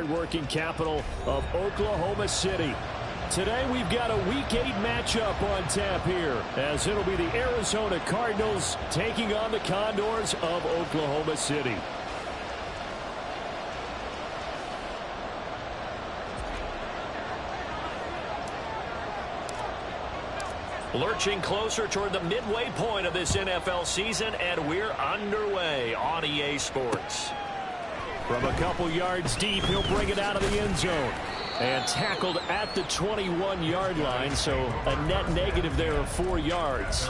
hard-working capital of Oklahoma City. Today we've got a Week 8 matchup on tap here, as it'll be the Arizona Cardinals taking on the Condors of Oklahoma City. Lurching closer toward the midway point of this NFL season, and we're underway on EA Sports. From a couple yards deep, he'll bring it out of the end zone. And tackled at the 21-yard line, so a net negative there of 4 yards.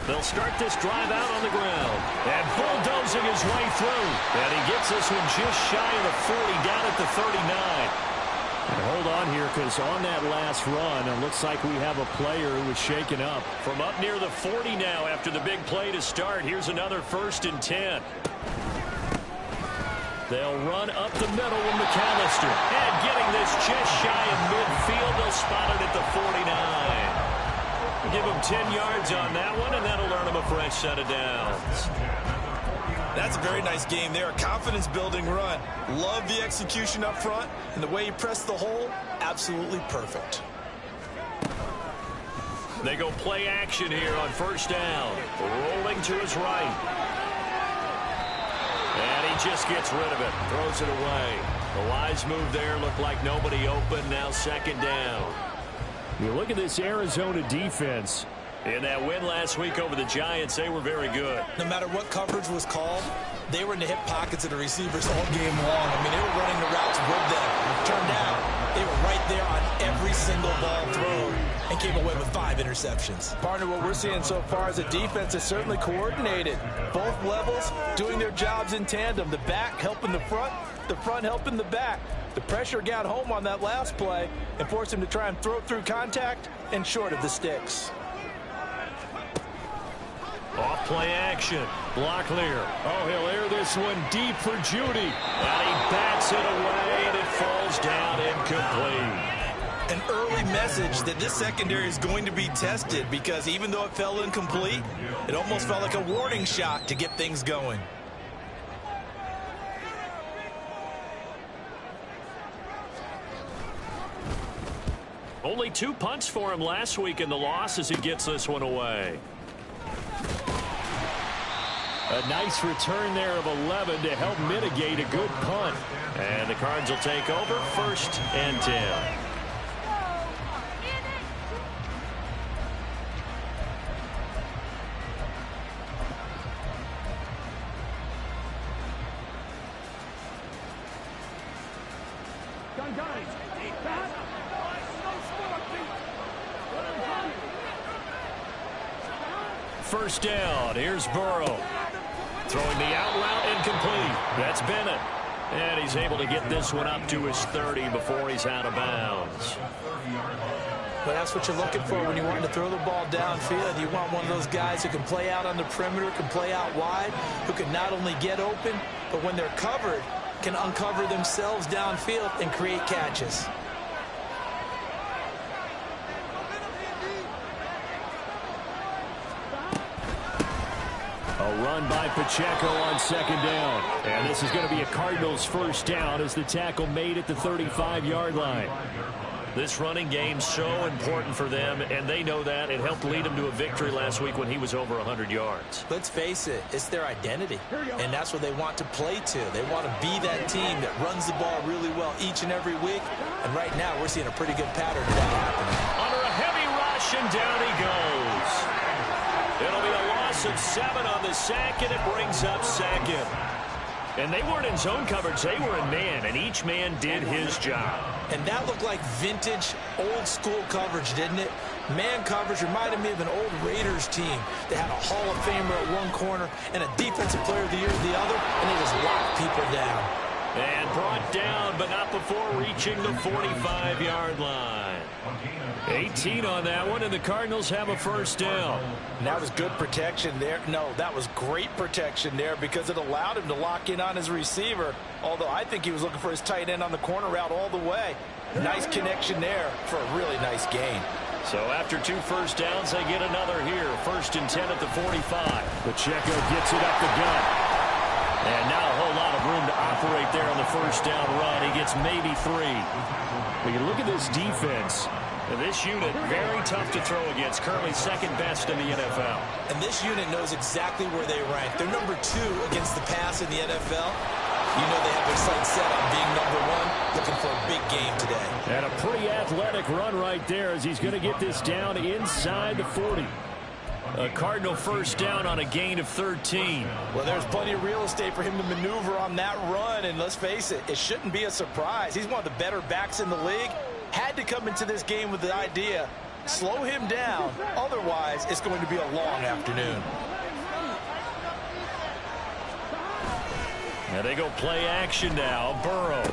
They'll start this drive out on the ground. And bulldozing his way through. And he gets this one just shy of the 40, down at the 39. And hold on here, because on that last run, it looks like we have a player who was shaken up. From up near the 40 now after the big play to start. Here's another 1st and 10. They'll run up the middle with McAllister. And getting this just shy of midfield. They'll spot it at the 49. Give him 10 yards on that one, and that'll earn him a fresh set of downs. That's a very nice game there. A confidence-building run. Love the execution up front, and the way he pressed the hole, absolutely perfect. They go play action here on 1st down. Rolling to his right. And he just gets rid of it. Throws it away. The wise move there. Looked like nobody open. Now 2nd down. You look at this Arizona defense. In that win last week over the Giants, they were very good. No matter what coverage was called, they were in the hip pockets of the receivers all game long. I mean, they were running the routes with them. Turned out, they were right there on every single ball thrown and came away with 5 interceptions. Partner, what we're seeing so far as a defense is certainly coordinated. Both levels doing their jobs in tandem. The back helping the front helping the back. The pressure got home on that last play and forced him to try and throw through contact and short of the sticks. Off play action. Block clear. Oh, he'll air this one deep for Judy. And he bats it away, and it falls down incomplete. An early message that this secondary is going to be tested, because even though it fell incomplete, it almost felt like a warning shot to get things going. Only 2 punts for him last week in the loss as he gets this one away. A nice return there of 11 to help mitigate a good punt. And the Cards will take over 1st and 10. First down. Here's Burrow. Throwing the out route incomplete. That's Bennett. And he's able to get this one up to his 30 before he's out of bounds. But that's what you're looking for when you want to throw the ball downfield. You want one of those guys who can play out on the perimeter, can play out wide, who can not only get open, but when they're covered, can uncover themselves downfield and create catches. A run by Pacheco on 2nd down. And this is going to be a Cardinals 1st down as the tackle made at the 35-yard line. This running game's so important for them, and they know that. It helped lead them to a victory last week when he was over 100 yards. Let's face it, it's their identity, and that's what they want to play to. They want to be that team that runs the ball really well each and every week, and right now we're seeing a pretty good pattern of that happening. Under a heavy rush, and down he goes. It'll be a loss of 7 on the sack, and it brings up 2nd. And they weren't in zone coverage. They were in man, and each man did his job. And that looked like vintage, old-school coverage, didn't it? Man coverage reminded me of an old Raiders team that had a Hall of Famer at one corner and a Defensive Player of the Year at the other, and they just locked people down. And brought down, but not before reaching the 45-yard line. 18 on that one, and the Cardinals have a first down. And that was good protection there. No, that was great protection there because it allowed him to lock in on his receiver, although I think he was looking for his tight end on the corner route all the way. Nice connection there for a really nice gain. So after 2 first downs, they get another here. 1st and 10 at the 45. Pacheco gets it up the gut. And now a whole lot of room to operate there on the first down run. He gets maybe 3. When you look at this defense, this unit very tough to throw against. Currently 2nd best in the NFL. And this unit knows exactly where they rank. They're number 2 against the pass in the NFL. You know they have their sights set on being number 1, looking for a big game today. And a pretty athletic run right there as he's going to get this down inside the 40. A Cardinal first down on a gain of 13. Well, there's plenty of real estate for him to maneuver on that run, and let's face it, it shouldn't be a surprise. He's one of the better backs in the league. Had to come into this game with the idea, slow him down, otherwise it's going to be a long afternoon. And they go play action now. Burrow.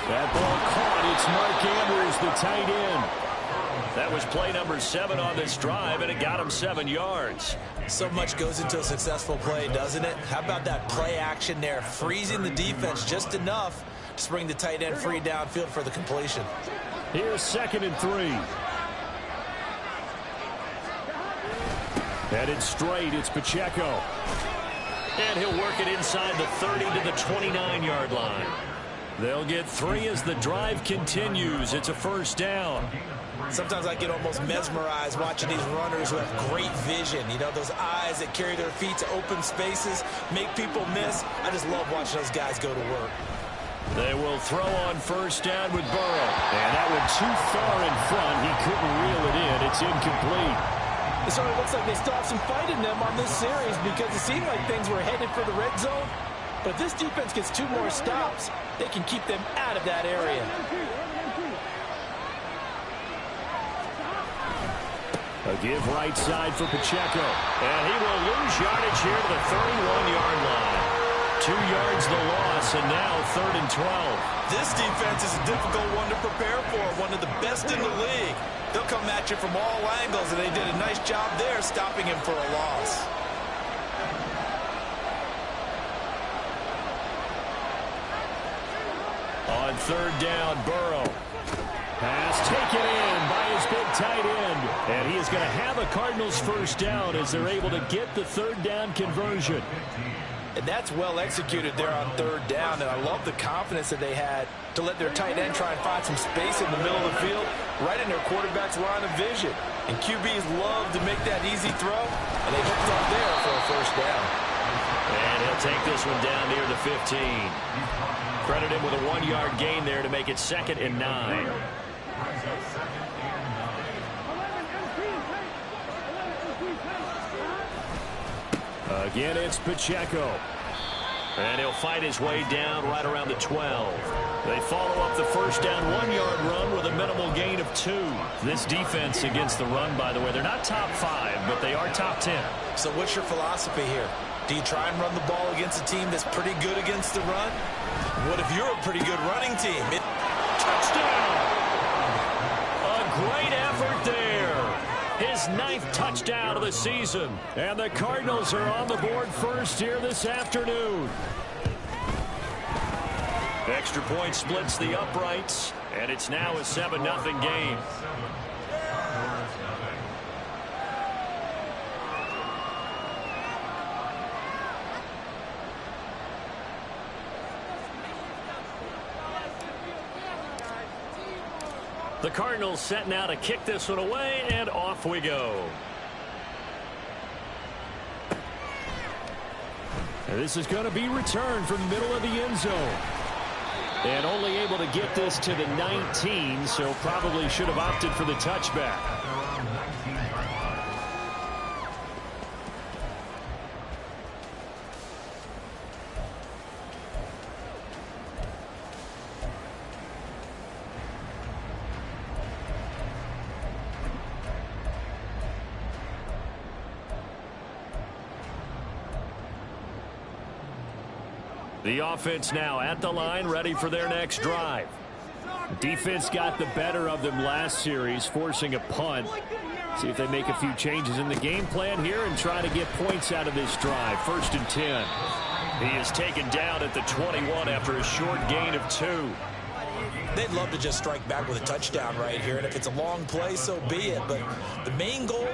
That ball caught. It's Mark Andrews, the tight end. That was play number 7 on this drive, and it got him 7 yards. So much goes into a successful play, doesn't it? How about that play action there, freezing the defense just enough to bring the tight end free downfield for the completion. Here's 2nd and 3. Headed straight, it's Pacheco. And he'll work it inside the 30 to the 29-yard line. They'll get 3 as the drive continues. It's a first down. Sometimes I get almost mesmerized watching these runners who have great vision. You know, those eyes that carry their feet to open spaces, make people miss. I just love watching those guys go to work. They will throw on first down with Burrow. And that one too far in front. He couldn't reel it in. It's incomplete. It sort of looks like they still have some fight in them on this series because it seemed like things were headed for the red zone. But if this defense gets 2 more stops, they can keep them out of that area. A give right side for Pacheco. And he will lose yardage here to the 31-yard line. 2 yards the loss, and now 3rd and 12. This defense is a difficult one to prepare for, one of the best in the league. They'll come at you from all angles, and they did a nice job there stopping him for a loss. On 3rd down, Burrow. Pass taken in by his big tight end. And he is going to have a Cardinals first down as they're able to get the 3rd down conversion. And that's well executed there on 3rd down. And I love the confidence that they had to let their tight end try and find some space in the middle of the field, right in their quarterback's line of vision. And QBs love to make that easy throw, and they hooked up there for a first down. And he'll take this one down near the 15. Credit him with a 1-yard gain there to make it 2nd and 9. Again, it's Pacheco. And he'll fight his way down right around the 12. They follow up the first down 1-yard run with a minimal gain of 2. This defense against the run, by the way, they're not top 5, but they are top 10. So what's your philosophy here? Do you try and run the ball against a team that's pretty good against the run? What if you're a pretty good running team? Touchdown! A great effort there. His 9th touchdown of the season. And the Cardinals are on the board first here this afternoon. Extra point splits the uprights, and it's now a 7-0 game. The Cardinals set now to kick this one away, and off we go. And this is going to be returned from the middle of the end zone. And only able to get this to the 19, so probably should have opted for the touchback. The offense now at the line, ready for their next drive. Defense got the better of them last series, forcing a punt. See if they make a few changes in the game plan here and try to get points out of this drive. 1st and 10. He is taken down at the 21 after a short gain of 2. They'd love to just strike back with a touchdown right here, and if it's a long play, so be it. But the main goal,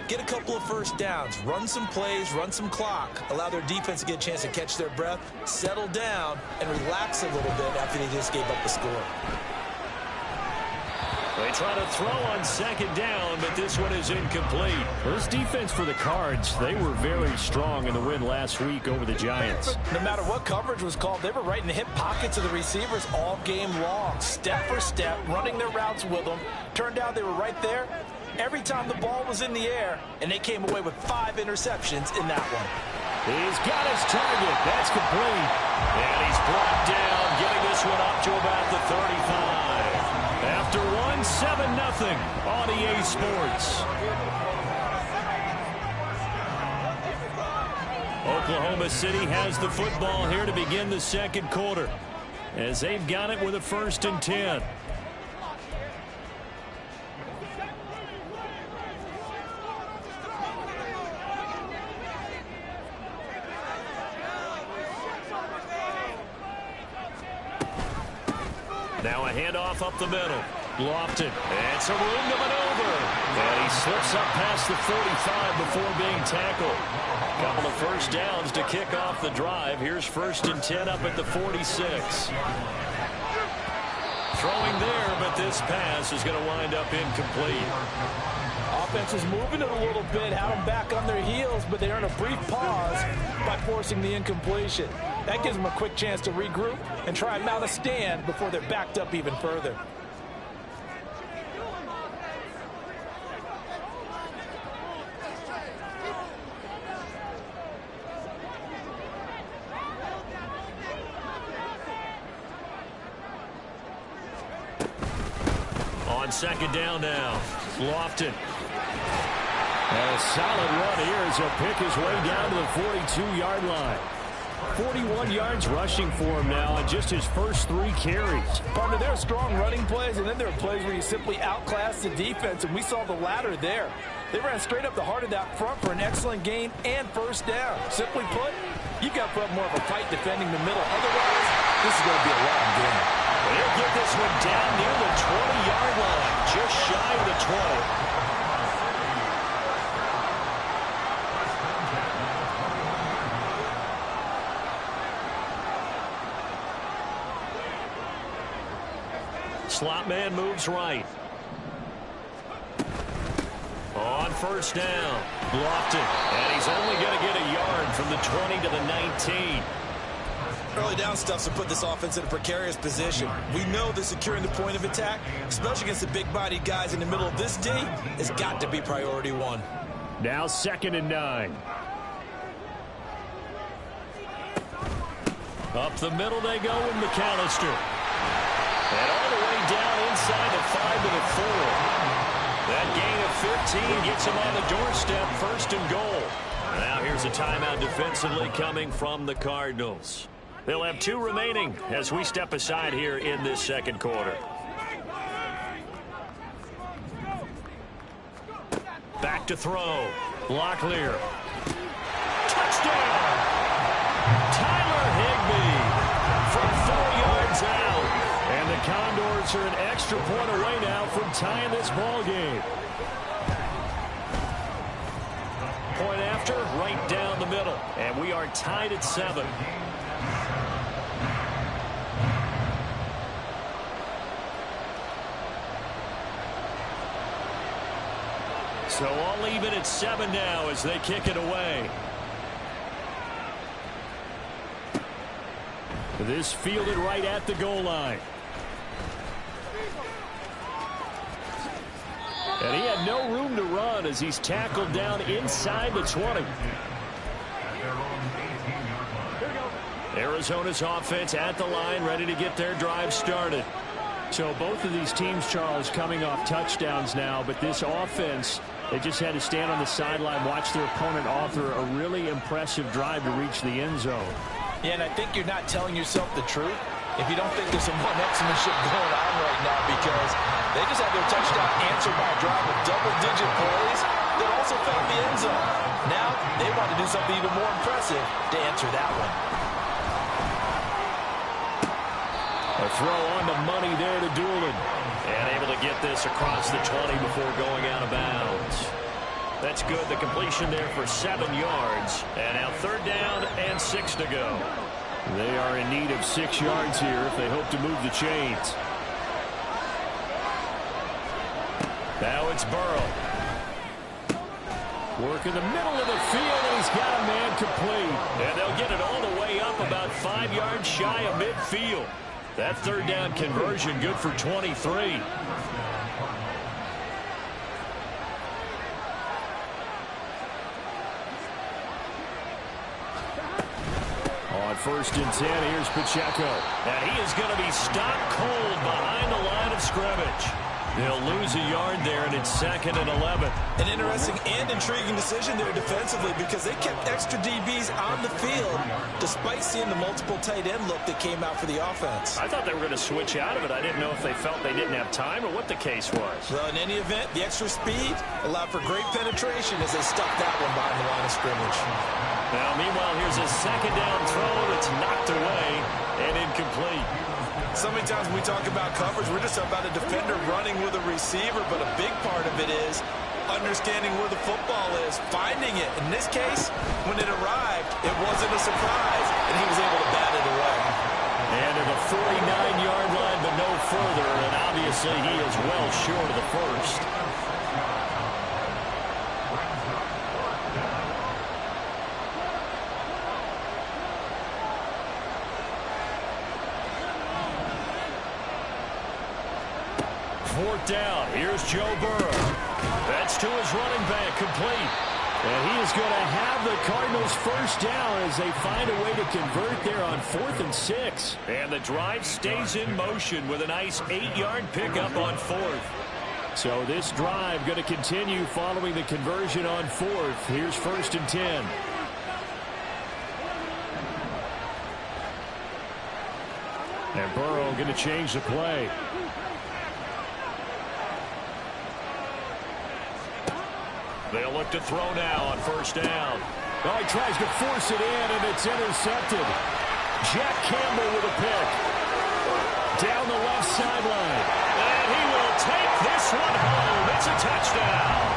get a couple of first downs, run some plays, run some clock, allow their defense to get a chance to catch their breath, settle down, and relax a little bit after they just gave up the score. They try to throw on 2nd down, but this one is incomplete. Well, this defense for the Cards, they were very strong in the win last week over the Giants. No matter what coverage was called, they were right in the hip pockets of the receivers all game long, step for step, running their routes with them. Turned out they were right there every time the ball was in the air, and they came away with 5 interceptions in that one. He's got his target. That's complete. And he's brought down, getting this one up to about the 35. After 7-0 on EA Sports. Oklahoma City has the football here to begin the 2nd quarter, as they've got it with a 1st and 10. Now a handoff up the middle. Lofton, and some room to maneuver. And he slips up past the 45 before being tackled. Couple of first downs to kick off the drive. Here's 1st and 10 up at the 46. Throwing there, but this pass is going to wind up incomplete. Offense was moving it a little bit, had them back on their heels, but they earn a brief pause by forcing the incompletion. That gives them a quick chance to regroup and try and mount a stand before they're backed up even further. On 2nd down now, Lofton. And a solid run here as he'll pick his way down to the 42-yard line. 41 yards rushing for him now on just his first 3 carries. Partner, there are strong running plays, and then there are plays where you simply outclass the defense, and we saw the latter there. They ran straight up the heart of that front for an excellent gain and 1st down. Simply put, you've got to put up more of a fight defending the middle. Otherwise, this is going to be a long game. He'll get this one down near the 20-yard line, just shy of the 20. Slot man moves right. On 1st down, Lofton, and he's only going to get a yard from the 20 to the 19. Early down stuff to put this offense in a precarious position. We know that securing the point of attack, especially against the big-bodied guys in the middle of this D, has got to be priority 1. Now 2nd and 9. Up the middle they go with McAllister. And all the way down inside the 5 to the 4. That gain of 15 gets him on the doorstep, 1st and goal. Now here's a timeout defensively coming from the Cardinals. They'll have 2 remaining as we step aside here in this 2nd quarter. Back to throw. Locklear. Touchdown! Tyler Higbee from 4 yards out. And the Condors are an extra point away now from tying this ball game. Point after, right down the middle. And we are tied at 7. So all even at 7 now as they kick it away. This fielded right at the goal line. And he had no room to run as he's tackled down inside the 20. Arizona's offense at the line, ready to get their drive started. So both of these teams, Charles, coming off touchdowns now, but this offense, they just had to stand on the sideline, watch their opponent author a really impressive drive to reach the end zone. Yeah, and I think you're not telling yourself the truth if you don't think there's some one-upsmanship going on right now, because they just had their touchdown answered by a drive of double-digit plays that also found the end zone. Now they want to do something even more impressive to answer that one. A throw on the money there to Doolin. And able to get this across the 20 before going out of bounds. That's good. The completion there for 7 yards. And now 3rd down and 6 to go. They are in need of 6 yards here if they hope to move the chains. Now it's Burrow. Work in the middle of the field, and he's got a man complete. And they'll get it all the way up about 5 yards shy of midfield. That 3rd down conversion good for 23. On 1st and 10, here's Pacheco. And he is going to be stopped cold behind the line of scrimmage. They'll lose a yard there, and it's 2nd and 11. An interesting and intriguing decision there defensively, because they kept extra DBs on the field despite seeing the multiple tight end look that came out for the offense. I thought they were going to switch out of it. I didn't know if they felt they didn't have time or what the case was. Well, in any event, the extra speed allowed for great penetration as they stuck that one behind the line of scrimmage. Now, meanwhile, here's a 2nd down throw that's knocked away and incomplete. So many times when we talk about coverage, we're just about a defender running with a receiver, but a big part of it is understanding where the football is, finding it. In this case, when it arrived, it wasn't a surprise, and he was able to bat it away. And to the 49-yard line, but no further, and obviously he is well short of the first. Fourth down. Here's Joe Burrow. That's to his running back, complete. And he is going to have the Cardinals' first down as they find a way to convert there on 4th and 6. And the drive stays in motion with a nice 8-yard pickup on 4th. So this drive going to continue following the conversion on 4th. Here's 1st and 10. And Burrow going to change the play. They'll look to throw now on 1st down. Oh, he tries to force it in, and it's intercepted. Jack Campbell with a pick. Down the left sideline. And he will take this one home. It's a touchdown.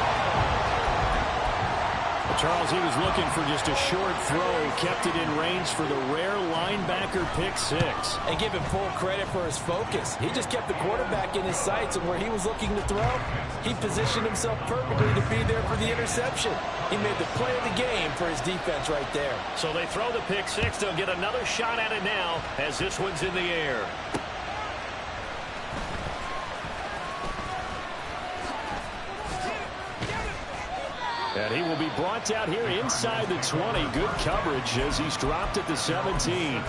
Charles, he was looking for just a short throw, kept it in range for the rare linebacker pick 6. And give him full credit for his focus. He just kept the quarterback in his sights, and where he was looking to throw, he positioned himself perfectly to be there for the interception. He made the play of the game for his defense right there. So they throw the pick 6. They'll get another shot at it now as this one's in the air. And he will be brought down here inside the 20. Good coverage as he's dropped at the 17.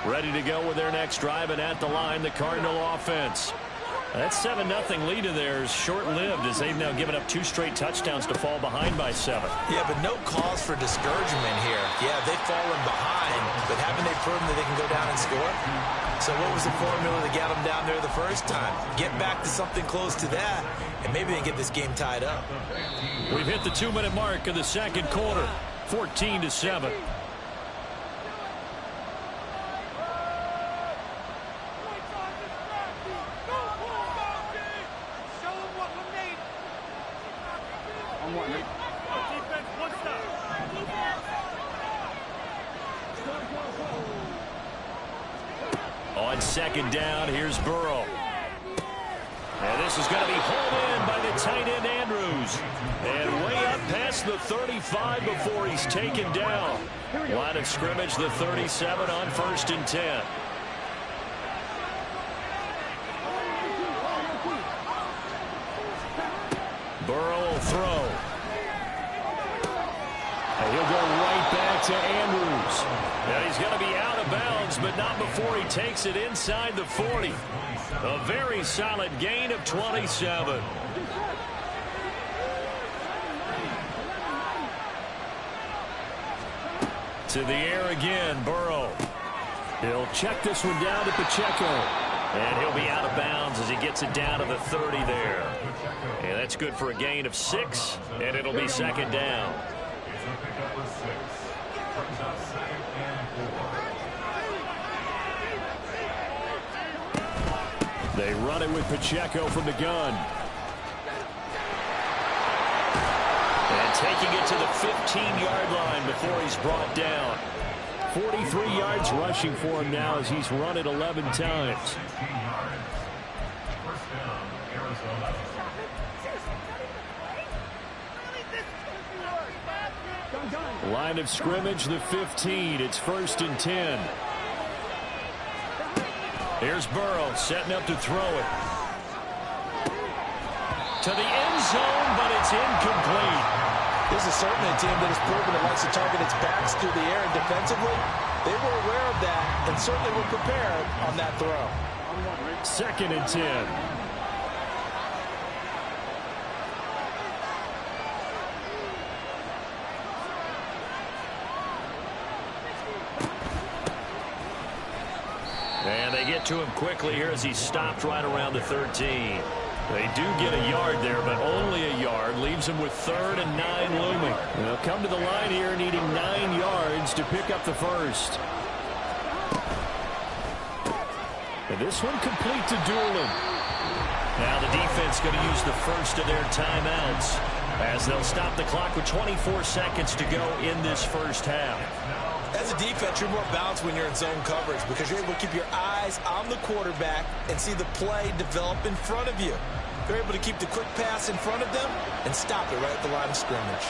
Ready to go with their next drive, and at the line, the Cardinal offense. That 7-0 lead of theirs short-lived as they've now given up 2 straight touchdowns to fall behind by 7. Yeah, but no cause for discouragement here. Yeah, they've fallen behind, but haven't they proven that they can go down and score? So what was the formula that got them down there the first time? Get back to something close to that, and maybe they get this game tied up. We've hit the 2-minute mark of the second quarter, 14-7. On 2nd down, here's Burrow. And this is going to be hauled in by the tight end Andrews. And way up past the 35 before he's taken down. Line of scrimmage, the 37 on 1st and 10. Burrow will throw. And he'll go right back to Andrews. And he's going to be out of bounds, but not before he takes it inside the 40. A very solid gain of 27. To the air again, Burrow. He'll check this one down to Pacheco. And he'll be out of bounds as he gets it down to the 30 there. And that's good for a gain of 6, and it'll be second down. They run it with Pacheco from the gun. And taking it to the 15-yard line before he's brought down. 43 yards rushing for him now as he's run it 11 times. Line of scrimmage, the 15. It's 1st and 10. Here's Burrow setting up to throw it. To the end zone, but it's incomplete. This is certainly a team that has proven it likes to target its backs through the air, and defensively, they were aware of that and certainly were prepared on that throw. 2nd and 10. And they get to him quickly here as he's stopped right around the 13. They do get a yard there, but only a yard. Leaves them with 3rd and 9 looming. They'll come to the line here needing 9 yards to pick up the first. And this one complete to Doolin. Now the defense going to use the first of their timeouts as they'll stop the clock with 24 seconds to go in this first half. As a defense, you're more balanced when you're in zone coverage because you're able to keep your eyes on the quarterback and see the play develop in front of you. You're able to keep the quick pass in front of them and stop it right at the line of scrimmage.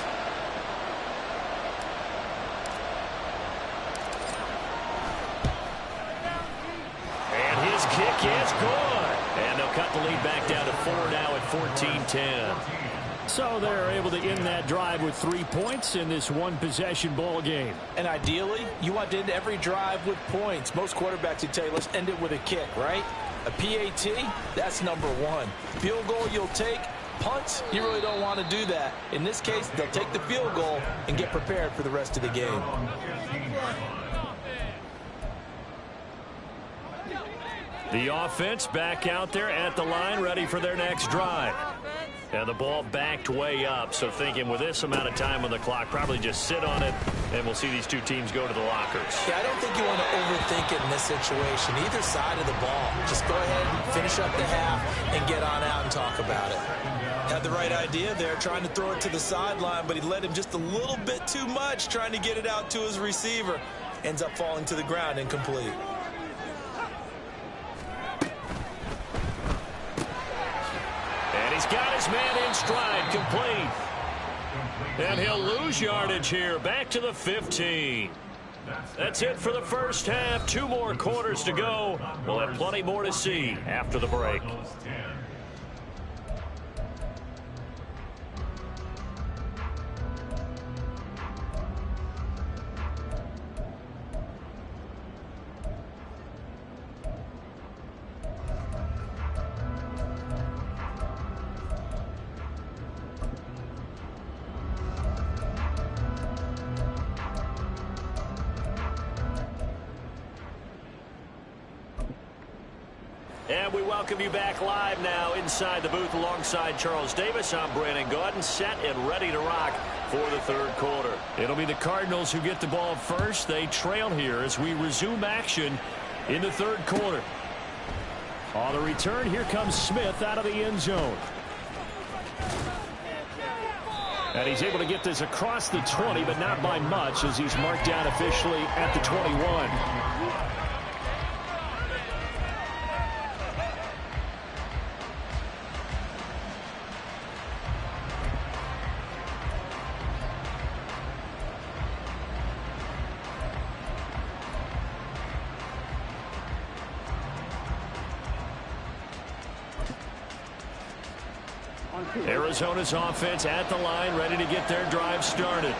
And his kick is good. And they'll cut the lead back down to 4 now at 14-10. So they're able to end that drive with 3 points in this one-possession ball game. And ideally, you want to end every drive with points. Most quarterbacks would tell you, let's end it with a kick, right? A PAT, that's number 1. Field goal you'll take. Punts, you really don't want to do that. In this case, they'll take the field goal and get prepared for the rest of the game. The offense back out there at the line, ready for their next drive. And the ball backed way up, so thinking with this amount of time on the clock, probably just sit on it, and we'll see these two teams go to the lockers. Yeah, I don't think you want to overthink it in this situation. Either side of the ball. Just go ahead and finish up the half and get on out and talk about it. Had the right idea there, trying to throw it to the sideline, but he led him just a little bit too much, trying to get it out to his receiver. Ends up falling to the ground incomplete. He's got his man in stride, complete. And he'll lose yardage here, back to the 15. That's it for the first half. 2 more quarters to go. We'll have plenty more to see after the break. And we welcome you back live now inside the booth alongside Charles Davis. I'm Brandon Gaudin, set and ready to rock for the third quarter. It'll be the Cardinals who get the ball first. They trail here as we resume action in the third quarter. On the return, here comes Smith out of the end zone. And he's able to get this across the 20, but not by much as he's marked down officially at the 21. Arizona's offense at the line, ready to get their drive started.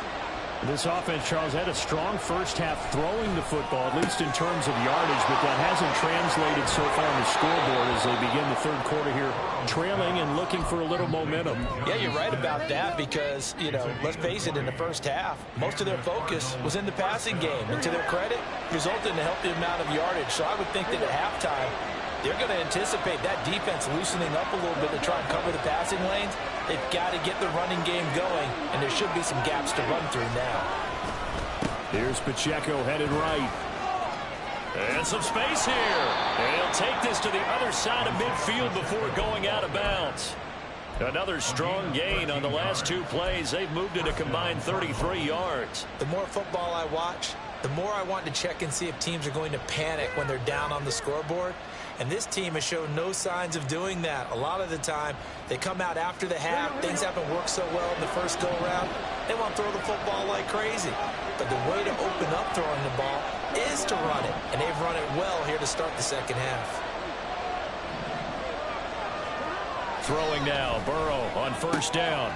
This offense, Charles, had a strong first half throwing the football, at least in terms of yardage, but that hasn't translated so far on the scoreboard as they begin the third quarter here, trailing and looking for a little momentum. Yeah, you're right about that because, you know, let's face it, in the first half, most of their focus was in the passing game. And to their credit, resulted in a healthy amount of yardage. So I would think that at halftime, they're going to anticipate that defense loosening up a little bit to try and cover the passing lanes. They've got to get the running game going, and there should be some gaps to run through now. Here's Pacheco headed right. And some space here. And he'll take this to the other side of midfield before going out of bounds. Another strong gain on the last two plays. They've moved it a combined 33 yards. The more football I watch, the more I want to check and see if teams are going to panic when they're down on the scoreboard. And this team has shown no signs of doing that. A lot of the time, they come out after the half. Things haven't worked so well in the first go-around. They want to throw the football like crazy. But the way to open up throwing the ball is to run it. And they've run it well here to start the second half. Throwing now, Burrow on first down.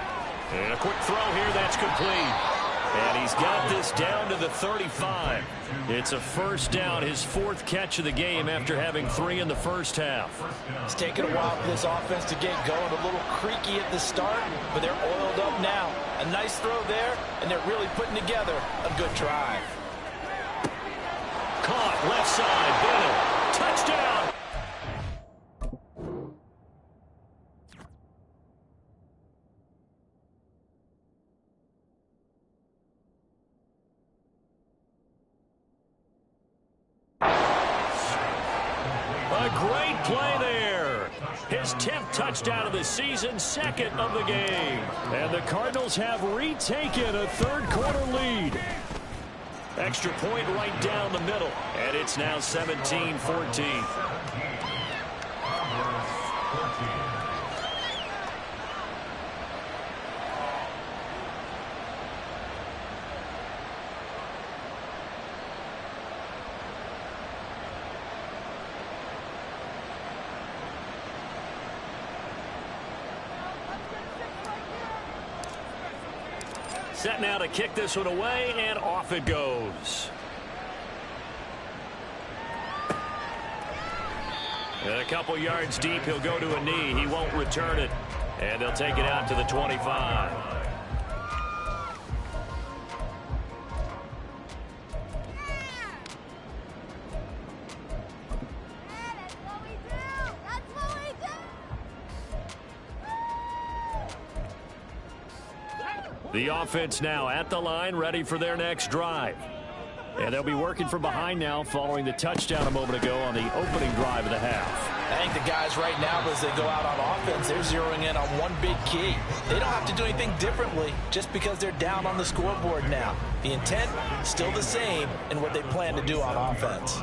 And a quick throw here, that's complete. And he's got this down to the 35. It's a first down, his fourth catch of the game after having 3 in the first half. It's taken a while for this offense to get going. A little creaky at the start, but they're oiled up now. A nice throw there, and they're really putting together a good drive. Caught left side, Bennett. Touchdown. A great play there. His 10th touchdown of the season, second of the game. And the Cardinals have retaken a third quarter lead. Extra point right down the middle. And it's now 17-14. Set now to kick this one away, and off it goes. And a couple yards deep, he'll go to a knee. He won't return it. And they'll take it out to the 25. The offense now at the line, ready for their next drive. And they'll be working from behind now following the touchdown a moment ago on the opening drive of the half. I think the guys right now, as they go out on offense, they're zeroing in on one big key. They don't have to do anything differently just because they're down on the scoreboard now. The intent, still the same in what they plan to do on offense.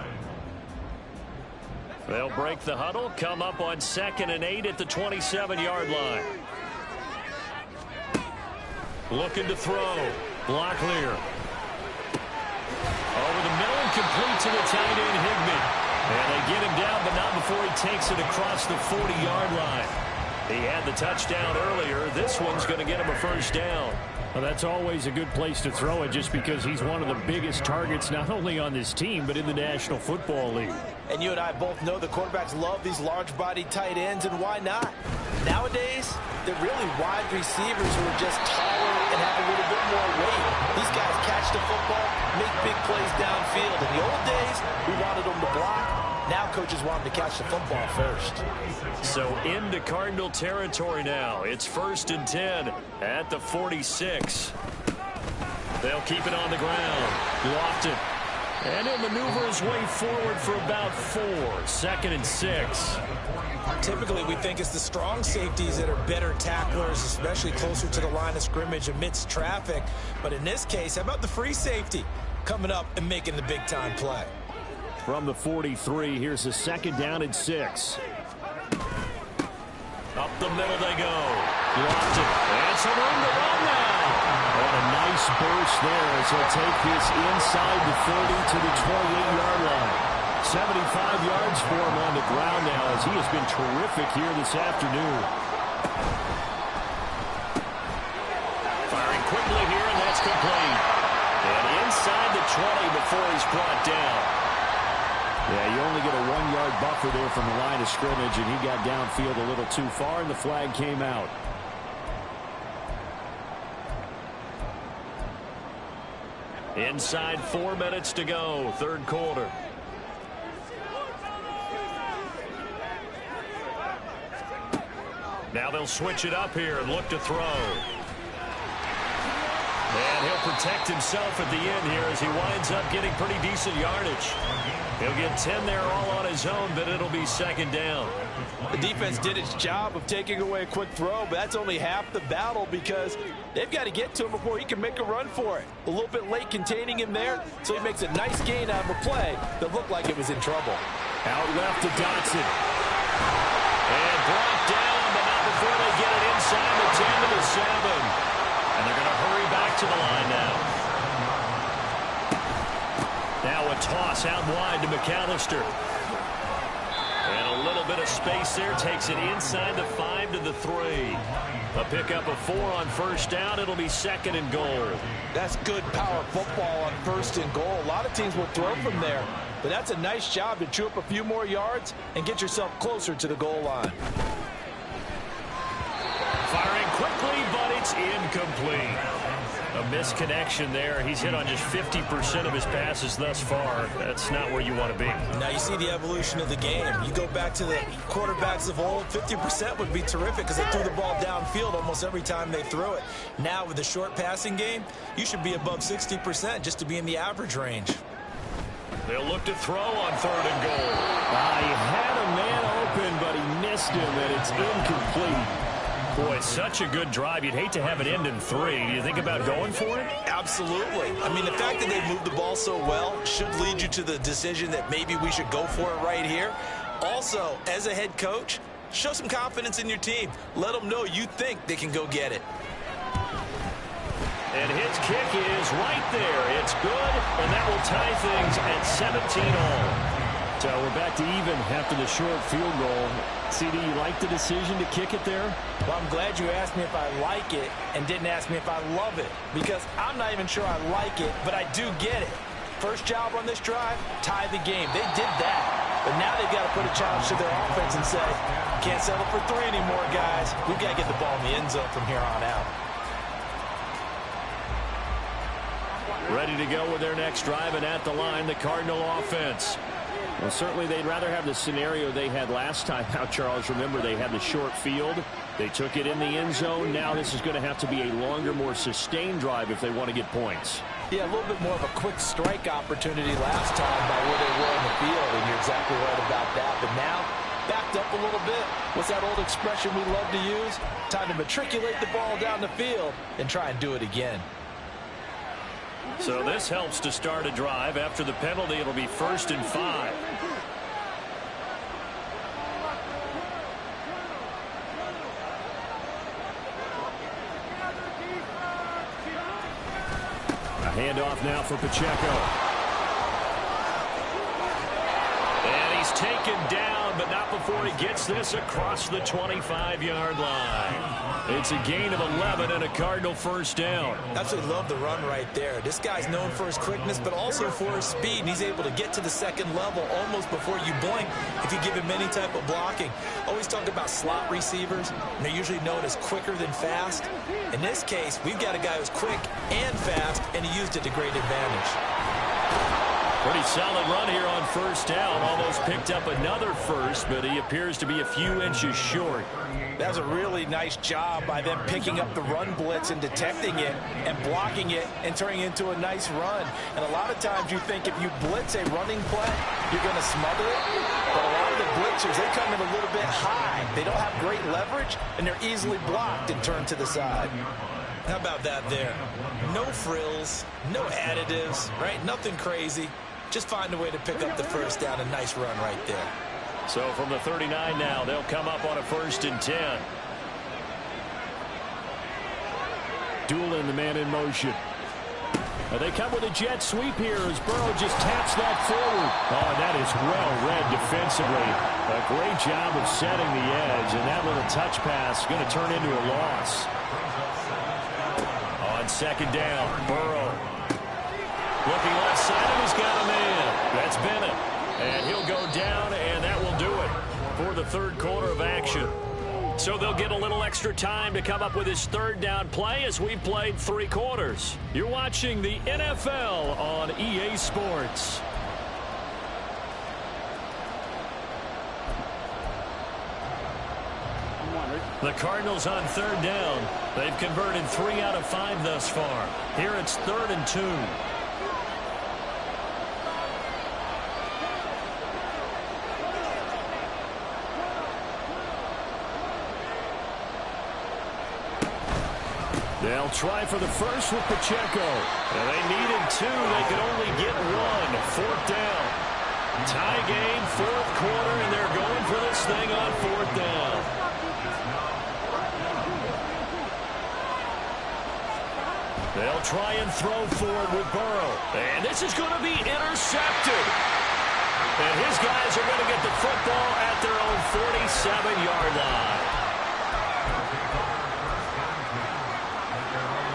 They'll break the huddle, come up on 2nd and 8 at the 27-yard line. Looking to throw. Locklear. Over the middle and complete to the tight end, Higbee. And they get him down, but not before he takes it across the 40-yard line. He had the touchdown earlier. This one's going to get him a first down. Well, that's always a good place to throw it just because he's one of the biggest targets not only on this team but in the National Football League. And you and I both know the quarterbacks love these large-bodied tight ends, and why not? Nowadays, they're really wide receivers who are just taller and have a little bit more weight. These guys catch the football, make big plays downfield. In the old days, we wanted them to block. Now coaches want them to catch the football first. So into Cardinal territory now. It's 1st and 10 at the 46. They'll keep it on the ground. Lofton. And he'll maneuver his way forward for about 4. 2nd and 6. Typically, we think it's the strong safeties that are better tacklers, especially closer to the line of scrimmage amidst traffic. But in this case, how about the free safety coming up and making the big-time play? From the 43, here's a 2nd down and 6. Up the middle they go. Lofton. And some room to run now. And a nice burst there as he'll take this inside the 30 to the 28-yard line. 75 yards for him on the ground now as he has been terrific here this afternoon. Firing quickly here, and that's complete. before he's brought down. Yeah, you only get a 1-yard buffer there from the line of scrimmage, and he got downfield a little too far, and the flag came out. Inside 4 minutes to go, third quarter. Now they'll switch it up here and look to throw. And he'll protect himself at the end here as he winds up getting pretty decent yardage. He'll get 10 there all on his own, but it'll be second down. The defense did its job of taking away a quick throw, but that's only half the battle because they've got to get to him before he can make a run for it. A little bit late containing him there, so he makes a nice gain out of a play that looked like it was in trouble. Out left to Dotson. And brought down, but not before they get it inside the 10 to the 7. And they're going to hurry back to the line now. Now a toss out wide to McAllister. And a little bit of space there. Takes it inside the 5 to the 3. A pickup of 4 on first down. It'll be second and goal. That's good power football on first and goal. A lot of teams will throw from there. But that's a nice job to chew up a few more yards and get yourself closer to the goal line. Firing quickly, but it's incomplete. A misconnection there. He's hit on just 50% of his passes thus far. That's not where you want to be. Now you see the evolution of the game. You go back to the quarterbacks of old, 50% would be terrific because they threw the ball downfield almost every time they threw it. Now with the short passing game, you should be above 60% just to be in the average range. They'll look to throw on third and goal. He had a man open, but he missed him, and it's incomplete. Boy, such a good drive. You'd hate to have it end in 3. Do you think about going for it? Absolutely. I mean, the fact that they moved the ball so well should lead you to the decision that maybe we should go for it right here. Also, as a head coach, show some confidence in your team. Let them know you think they can go get it. And his kick is right there. It's good, and that will tie things at 17 all. So we're back to even after the short field goal. CD, you like the decision to kick it there? Well, I'm glad you asked me if I like it and didn't ask me if I love it, because I'm not even sure I like it, but I do get it. First job on this drive, tie the game. They did that, but now they've got to put a challenge to their offense and say, can't settle for 3 anymore, guys. We've got to get the ball in the end zone from here on out. Ready to go with their next drive, and at the line, the Cardinal offense. Well, certainly they'd rather have the scenario they had last time out, Charles. Remember, they had the short field. They took it in the end zone. Now this is going to have to be a longer, more sustained drive if they want to get points. Yeah, a little bit more of a quick strike opportunity last time by where they were in the field, and you're exactly right about that. But now, backed up a little bit. What's that old expression we love to use? Time to matriculate the ball down the field and try and do it again. So this helps to start a drive. After the penalty, it'll be 1st and 5. A handoff now for Pacheco. And he's taken down, but not before he gets this across the 25-yard line. It's a gain of 11 and a Cardinal first down. Absolutely love the run right there. This guy's known for his quickness, but also for his speed. And he's able to get to the second level almost before you blink if you give him any type of blocking. Always talk about slot receivers, and they're usually known as quicker than fast. In this case, we've got a guy who's quick and fast, and he used it to great advantage. Pretty solid run here on first down. Almost picked up another first, but he appears to be a few inches short. That was a really nice job by them picking up the run blitz and detecting it and blocking it and turning it into a nice run. And a lot of times you think if you blitz a running play, you're going to smother it. But a lot of the blitzers, they come in a little bit high. They don't have great leverage, and they're easily blocked and turned to the side. How about that there? No frills, no additives, right? Nothing crazy. Just find a way to pick up the first down. A nice run right there. So from the 39 now, they'll come up on a 1st and 10. Doolin, the man in motion. They come with a jet sweep here as Burrow just taps that forward. Oh, that is well read defensively. A great job of setting the edge, and that little touch pass is going to turn into a loss. On 2nd down, Burrow. Looking left side, and he's got It's Bennett. And he'll go down, and that will do it for the third quarter of action. So they'll get a little extra time to come up with his third down play as we've played 3 quarters. You're watching the NFL on EA Sports. The Cardinals on third down. They've converted 3 out of 5 thus far. Here it's 3rd and 2. They'll try for the first with Pacheco. And they needed 2. They could only get 1. 4th down. Tie game, 4th quarter, and they're going for this thing on 4th down. They'll try and throw forward with Burrow. And this is going to be intercepted. And his guys are going to get the football at their own 47-yard line.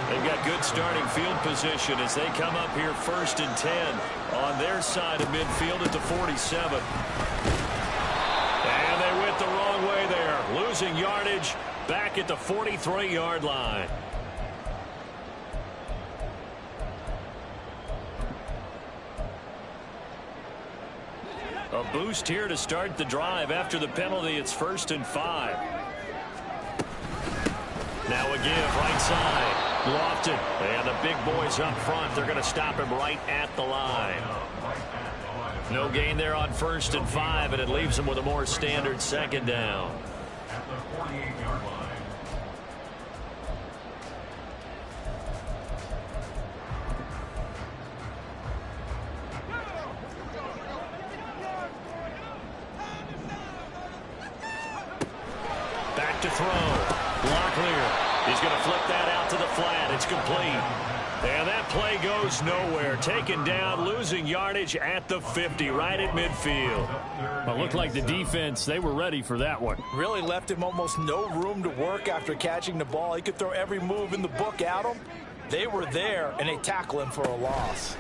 They've got good starting field position as they come up here 1st and 10 on their side of midfield at the 47. And they went the wrong way there, losing yardage back at the 43-yard line. A boost here to start the drive after the penalty. It's 1st and 5. Now a give right side. Lofton. And the big boys up front. They're going to stop him right at the line. No gain there on 1st and 5, and it leaves them with a more standard 2nd down. Back to throw. Locklear. He's going to flip that out to the flat. It's complete. And that play goes nowhere. Taken down, losing yardage at the 50, right at midfield. Well, it looked like the defense, they were ready for that one. Really left him almost no room to work after catching the ball. He could throw every move in the book at him. They were there, and they tackle him for a loss.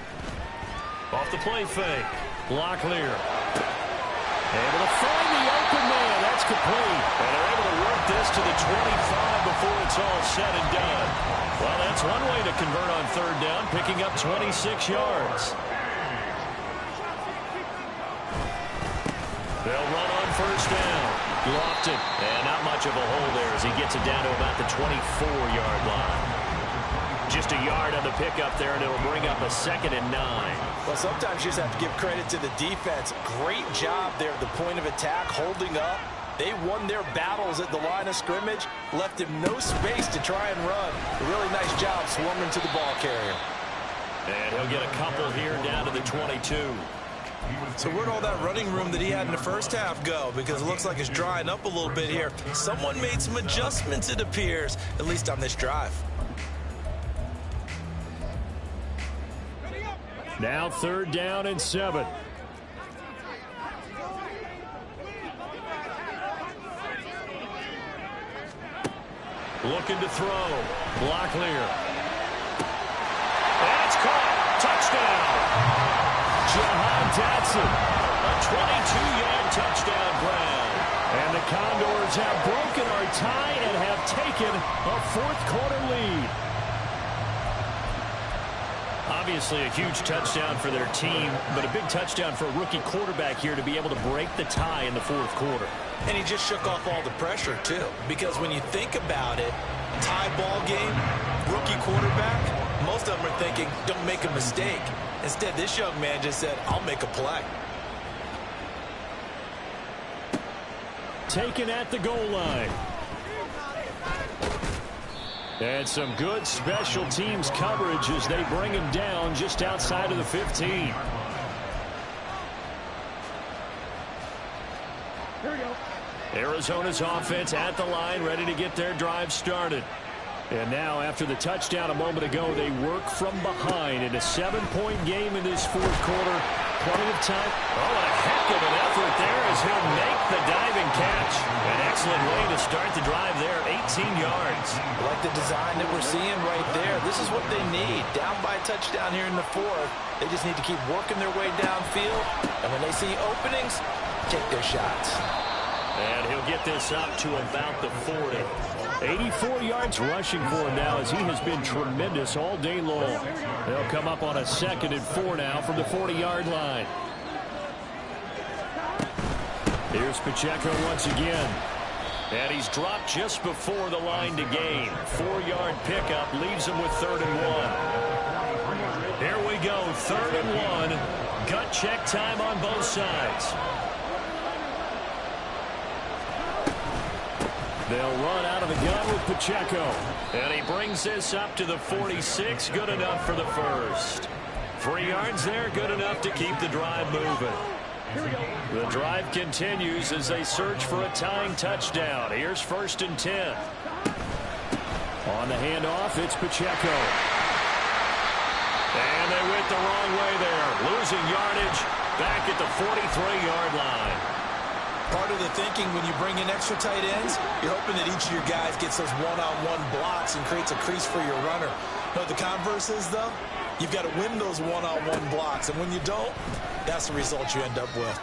Off the play fake. Locklear. Able to find the open man. That's complete. And they're able to work this to the 25 before it's all said and done. Well, that's one way to convert on 3rd down, picking up 26 yards. They'll run on 1st down. Lofton. And not much of a hole there as he gets it down to about the 24-yard line. Just a yard on the pickup there, and it'll bring up a 2nd and 9. Well, sometimes you just have to give credit to the defense. Great job there at the point of attack, holding up. They won their battles at the line of scrimmage, left him no space to try and run. A really nice job swarming to the ball carrier. And he'll get a couple here down to the 22. So where'd all that running room that he had in the first half go? Because it looks like it's drying up a little bit here. Someone made some adjustments, it appears, at least on this drive. Now 3rd down and 7. Looking to throw. Locklear. That's caught. Touchdown. Jahan Dotson. A 22-yard touchdown grab. And the Condors have broken our tie and have taken a 4th quarter lead. Obviously a huge touchdown for their team, but a big touchdown for a rookie quarterback here to be able to break the tie in the 4th quarter. And he just shook off all the pressure, too. Because when you think about it, tie ball game, rookie quarterback, most of them are thinking, don't make a mistake. Instead, this young man just said, I'll make a play. Taken at the goal line. And some good special teams coverage as they bring him down just outside of the 15. Here we go. Arizona's offense at the line, ready to get their drive started. And now, after the touchdown a moment ago, they work from behind in a 7-point game in this 4th quarter. Plenty of time. Oh, and a heck of an effort there as he'll make the diving catch. An excellent way to start the drive there, 18 yards. I like the design that we're seeing right there. This is what they need. Down by a touchdown here in the fourth. They just need to keep working their way downfield. And when they see openings, take their shots. And he'll get this up to about the 40. 84 yards rushing for him now as he has been tremendous all day long. They'll come up on a 2nd and 4 now from the 40-yard line. Here's Pacheco once again. And he's dropped just before the line to gain. 4-yard pickup leaves him with 3rd and 1. Here we go, 3rd and 1. Gut check time on both sides. They'll run out of the gun with Pacheco. And he brings this up to the 46. Good enough for the first. 3 yards there, good enough to keep the drive moving. The drive continues as they search for a tying touchdown. Here's 1st and 10. On the handoff, it's Pacheco. And they went the wrong way there. Losing yardage back at the 43-yard line. Part of the thinking when you bring in extra tight ends, you're hoping that each of your guys gets those one-on-one blocks and creates a crease for your runner. But the converse is, though, you've got to win those one-on-one blocks. And when you don't, that's the result you end up with.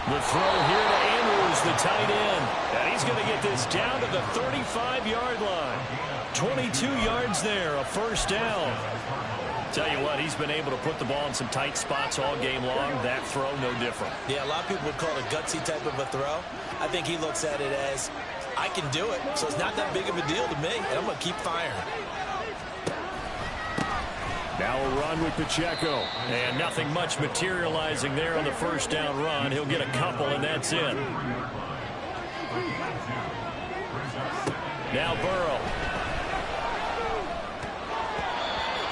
The throw here to Andrews, the tight end. And he's going to get this down to the 35-yard line. 22 yards there, a 1st down. Tell you what, he's been able to put the ball in some tight spots all game long. That throw, no different. Yeah, a lot of people would call it a gutsy type of a throw. I think he looks at it as, I can do it, so it's not that big of a deal to me, and I'm going to keep firing. Now a run with Pacheco. And nothing much materializing there on the 1st down run. He'll get a couple, and that's it. Now Burrow.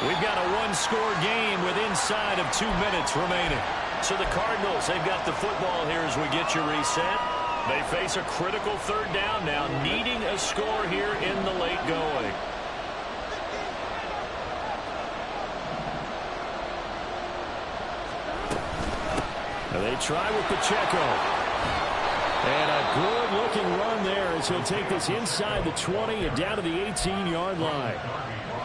We've got a one-score game with inside of 2 minutes remaining. So the Cardinals, they've got the football here as we get you reset. They face a critical 3rd down now, needing a score here in the late going. Now they try with Pacheco. And a good-looking run there as he'll take this inside the 20 and down to the 18-yard line.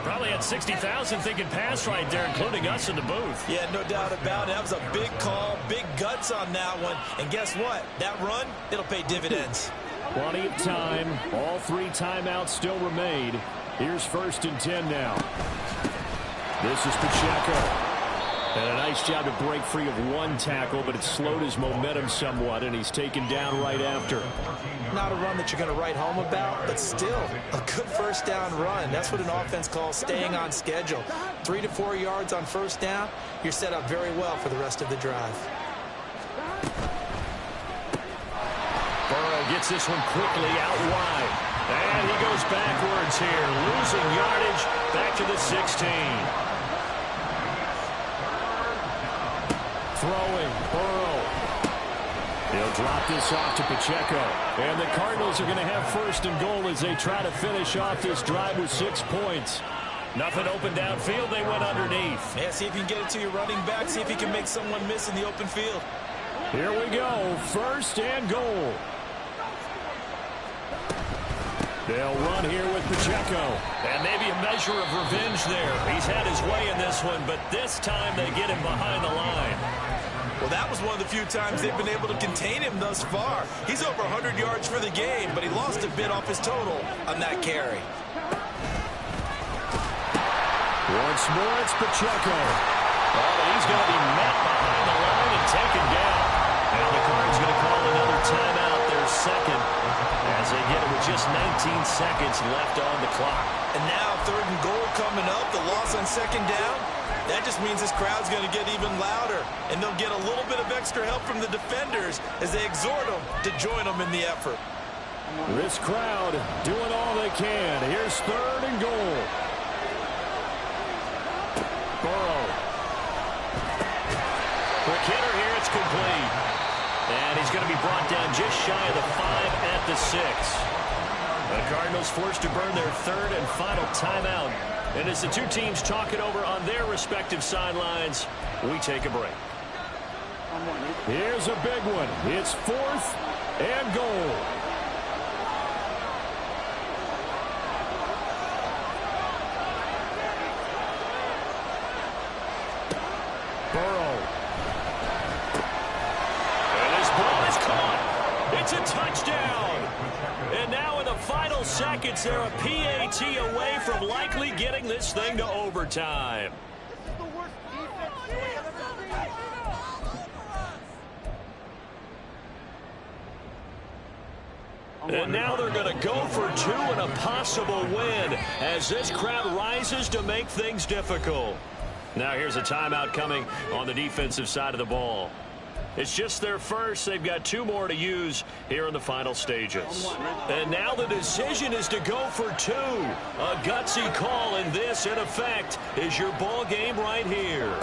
Probably had 60,000 thinking pass right there, including us in the booth. Yeah, no doubt about it. That was a big call, big guts on that one. And guess what? That run, it'll pay dividends. Plenty of time. All 3 timeouts still remain. Here's 1st and 10 now. This is Pacheco. And a nice job to break free of 1 tackle, but it slowed his momentum somewhat, and he's taken down right after. Not a run that you're going to write home about, but still a good 1st down run. That's what an offense calls staying on schedule. 3 to 4 yards on 1st down, you're set up very well for the rest of the drive. Burrow gets this one quickly out wide. And he goes backwards here, losing yardage back to the 16. Throwing, Burrow. He'll drop this off to Pacheco. And the Cardinals are going to have 1st and goal as they try to finish off this drive with 6 points. Nothing open downfield, they went underneath. Yeah, see if you can get it to your running back, see if you can make someone miss in the open field. Here we go, 1st and goal. They'll run here with Pacheco. And maybe a measure of revenge there. He's had his way in this one, but this time they get him behind the line. Well, that was one of the few times they've been able to contain him thus far. He's over 100 yards for the game, but he lost a bit off his total on that carry. Once more, it's Pacheco. Oh, but he's going to be met behind the line and taken down. Now the Cards going to call another timeout, their 2nd, as they get it with just 19 seconds left on the clock. And now 3rd and goal coming up, the loss on 2nd down. That just means this crowd's going to get even louder, and they'll get a little bit of extra help from the defenders as they exhort them to join them in the effort. This crowd doing all they can. Here's 3rd and goal. Burrow. Quick hitter here, it's complete. And he's going to be brought down just shy of the 5 at the 6. The Cardinals forced to burn their 3rd and final timeout. And as the 2 teams talk it over on their respective sidelines, we take a break. Here's a big one. It's 4th and goal. Burrow. And his ball is caught. It's a touchdown. And now in the final seconds, they're a PAT away from likely getting this thing to overtime. And now they're going to go for 2 and a possible win as this crowd rises to make things difficult. Now here's a timeout coming on the defensive side of the ball. It's just their first. They've got 2 more to use here in the final stages. And now the decision is to go for 2. A gutsy call, and this, in effect, is your ball game right here.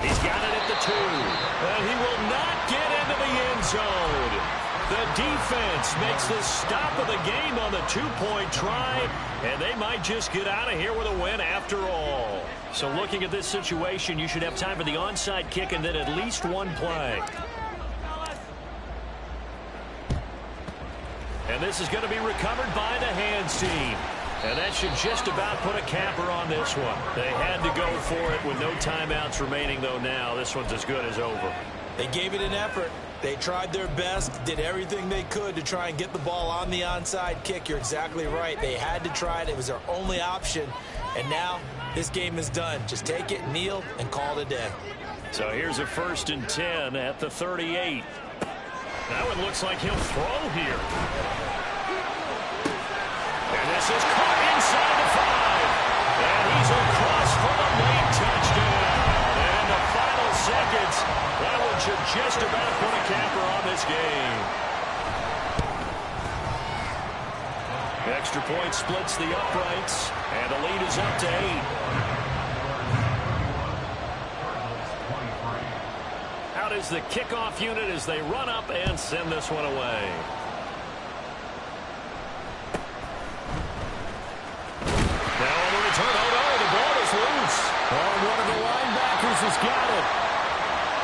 He's got it at the 2. And he will not get into the end zone. The defense makes the stop of the game on the 2-point try, and they might just get out of here with a win after all. So looking at this situation, you should have time for the onside kick and then at least 1 play. And this is going to be recovered by the hands team. And that should just about put a capper on this one. They had to go for it with no timeouts remaining, though. Now this one's as good as over. They gave it an effort. They tried their best, did everything they could to try and get the ball on the onside kick. You're exactly right. They had to try it. It was their only option. And now this game is done. Just take it, kneel, and call it a day. So here's a 1st and 10 at the 38. That one looks like he'll throw here. And this is caught inside the 5. And he's across for the late touchdown. And the final seconds, that one should just about put a capper on this game. Extra point splits the uprights, and the lead is up to 8. Out is the kickoff unit as they run up and send this one away. Now on the return, oh no, the ball is loose. Oh, one of the linebackers has got it.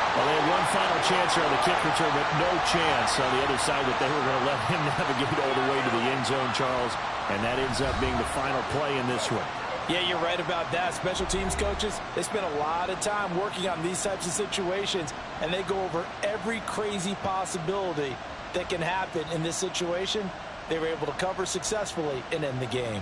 Well, they had one final chance here on the kick return, but no chance on the other side that they were going to let him navigate all the way to the end zone, Charles. And that ends up being the final play in this one. Yeah, you're right about that. Special teams coaches, they spend a lot of time working on these types of situations, and they go over every crazy possibility that can happen in this situation. They were able to cover successfully and end the game.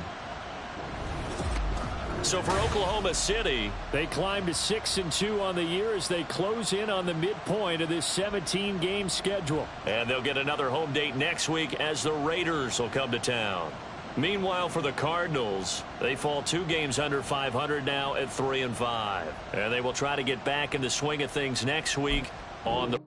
So for Oklahoma City, they climb to 6-2 on the year as they close in on the midpoint of this 17-game schedule. And they'll get another home date next week as the Raiders will come to town. Meanwhile, for the Cardinals, they fall 2 games under 500 now at 3-5. And they will try to get back in the swing of things next week on the